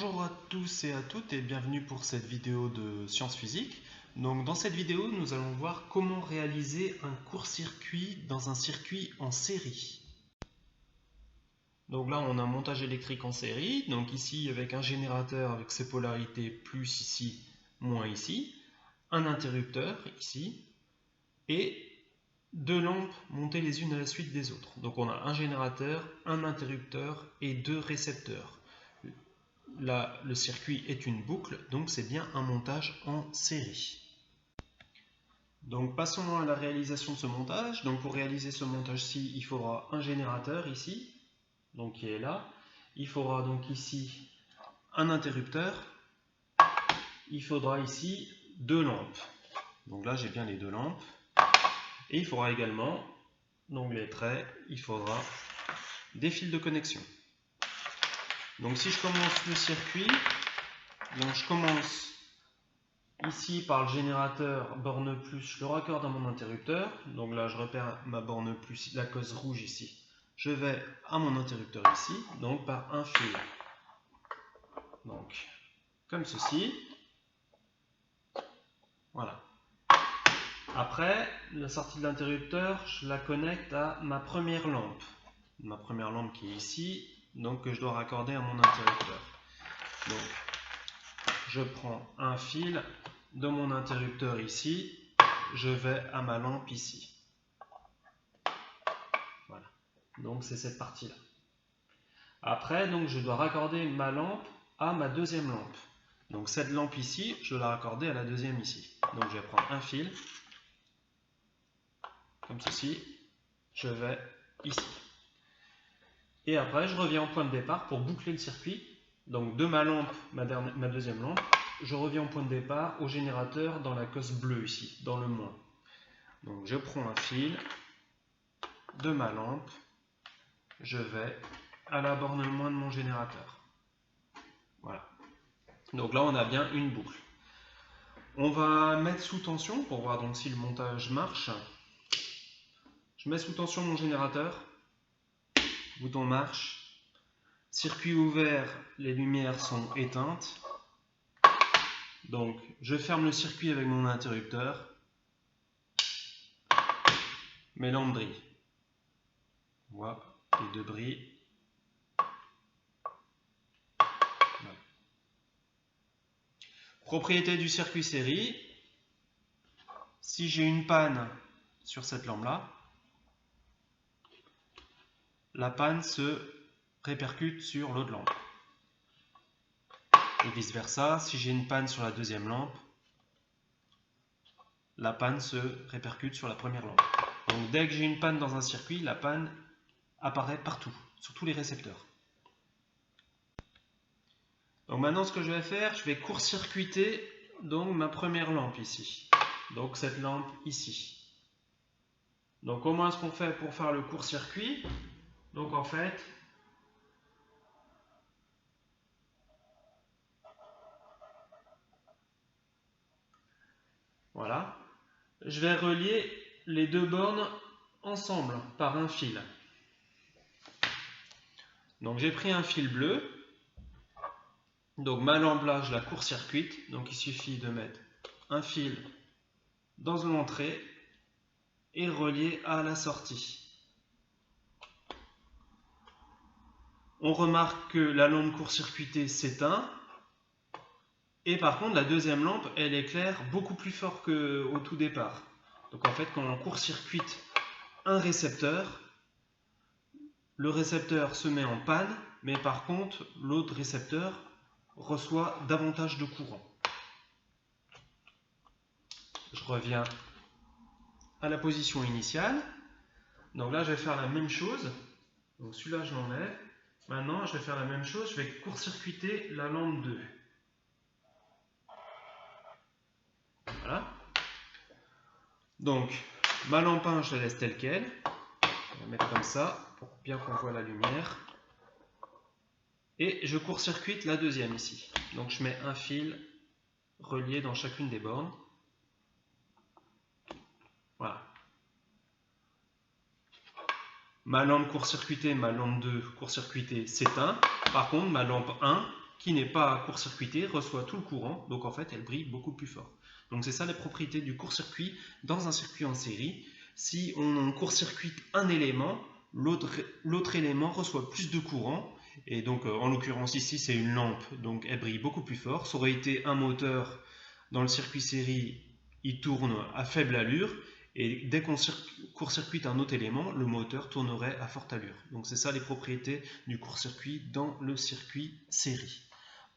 Bonjour à tous et à toutes et bienvenue pour cette vidéo de sciences physiques. Donc dans cette vidéo, nous allons voir comment réaliser un court-circuit dans un circuit en série. Donc là, on a un montage électrique en série. Donc ici, avec un générateur avec ses polarités plus ici, moins ici. Un interrupteur ici. Et deux lampes montées les unes à la suite des autres. Donc on a un générateur, un interrupteur et deux récepteurs. Là, le circuit est une boucle, donc c'est bien un montage en série. Donc passons à la réalisation de ce montage. Donc pour réaliser ce montage-ci, il faudra un générateur ici, donc qui est là. Il faudra donc ici un interrupteur. Il faudra ici deux lampes. Donc là, j'ai bien les deux lampes. Et il faudra également, donc les traits, il faudra des fils de connexion. Donc si je commence le circuit, donc je commence ici par le générateur borne plus, je le raccorde à mon interrupteur. Donc là je repère ma borne plus, la cause rouge ici. Je vais à mon interrupteur ici, donc par un fil. Donc comme ceci. Voilà. Après, la sortie de l'interrupteur, je la connecte à ma première lampe. Ma première lampe qui est ici, donc que je dois raccorder à mon interrupteur. Donc, je prends un fil de mon interrupteur ici, je vais à ma lampe ici. Voilà. Donc c'est cette partie-là. Après, donc je dois raccorder ma lampe à ma deuxième lampe. Donc cette lampe ici, je dois la raccorder à la deuxième ici. Donc je vais prendre un fil, comme ceci, je vais ici. Et après, je reviens au point de départ pour boucler le circuit. Donc de ma lampe, ma deuxième lampe, je reviens au point de départ au générateur dans la cause bleue ici, dans le moins. Donc je prends un fil de ma lampe, je vais à la borne moins de mon générateur. Voilà. Donc là, on a bien une boucle. On va mettre sous tension pour voir donc si le montage marche. Je mets sous tension mon générateur. Bouton marche. Circuit ouvert, les lumières sont éteintes. Donc, je ferme le circuit avec mon interrupteur. Mes lampes brillent. Voilà, les deux brillent. Voilà. Propriété du circuit série. Si j'ai une panne sur cette lampe-là, la panne se répercute sur l'autre lampe. Et vice versa, si j'ai une panne sur la deuxième lampe, la panne se répercute sur la première lampe. Donc dès que j'ai une panne dans un circuit, la panne apparaît partout, sur tous les récepteurs. Donc maintenant ce que je vais faire, je vais court-circuiter donc ma première lampe ici. Donc cette lampe ici. Donc comment est-ce qu'on fait pour faire le court-circuit? Donc en fait, voilà, je vais relier les deux bornes ensemble par un fil. Donc j'ai pris un fil bleu, donc ma lampe là je la court-circuite, donc il suffit de mettre un fil dans l'entrée et relier à la sortie. On remarque que la lampe court-circuitée s'éteint et par contre la deuxième lampe elle éclaire beaucoup plus fort qu'au tout départ. Donc en fait quand on court-circuite un récepteur, le récepteur se met en panne, mais par contre l'autre récepteur reçoit davantage de courant. Je reviens à la position initiale. Donc là je vais faire la même chose. Donc celui-là je l'enlève. Maintenant je vais faire la même chose, je vais court-circuiter la lampe 2. Voilà. Donc ma lampe 1 je la laisse telle quelle. Je vais la mettre comme ça pour bien qu'on voit la lumière. Et je court-circuite la deuxième ici. Donc je mets un fil relié dans chacune des bornes. Voilà. Ma lampe court-circuitée, ma lampe 2 court-circuitée s'éteint. Par contre, ma lampe 1, qui n'est pas court-circuitée reçoit tout le courant, donc en fait elle brille beaucoup plus fort. Donc c'est ça les propriétés du court-circuit dans un circuit en série. Si on court-circuite un élément, l'autre élément reçoit plus de courant, et donc en l'occurrence ici c'est une lampe, donc elle brille beaucoup plus fort. Ça aurait été un moteur dans le circuit série, il tourne à faible allure, et dès qu'on court-circuite un autre élément, le moteur tournerait à forte allure. Donc c'est ça les propriétés du court-circuit dans le circuit série.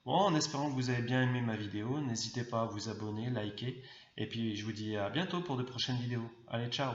Bon, en espérant que vous avez bien aimé ma vidéo, n'hésitez pas à vous abonner, liker, et puis je vous dis à bientôt pour de prochaines vidéos. Allez, ciao!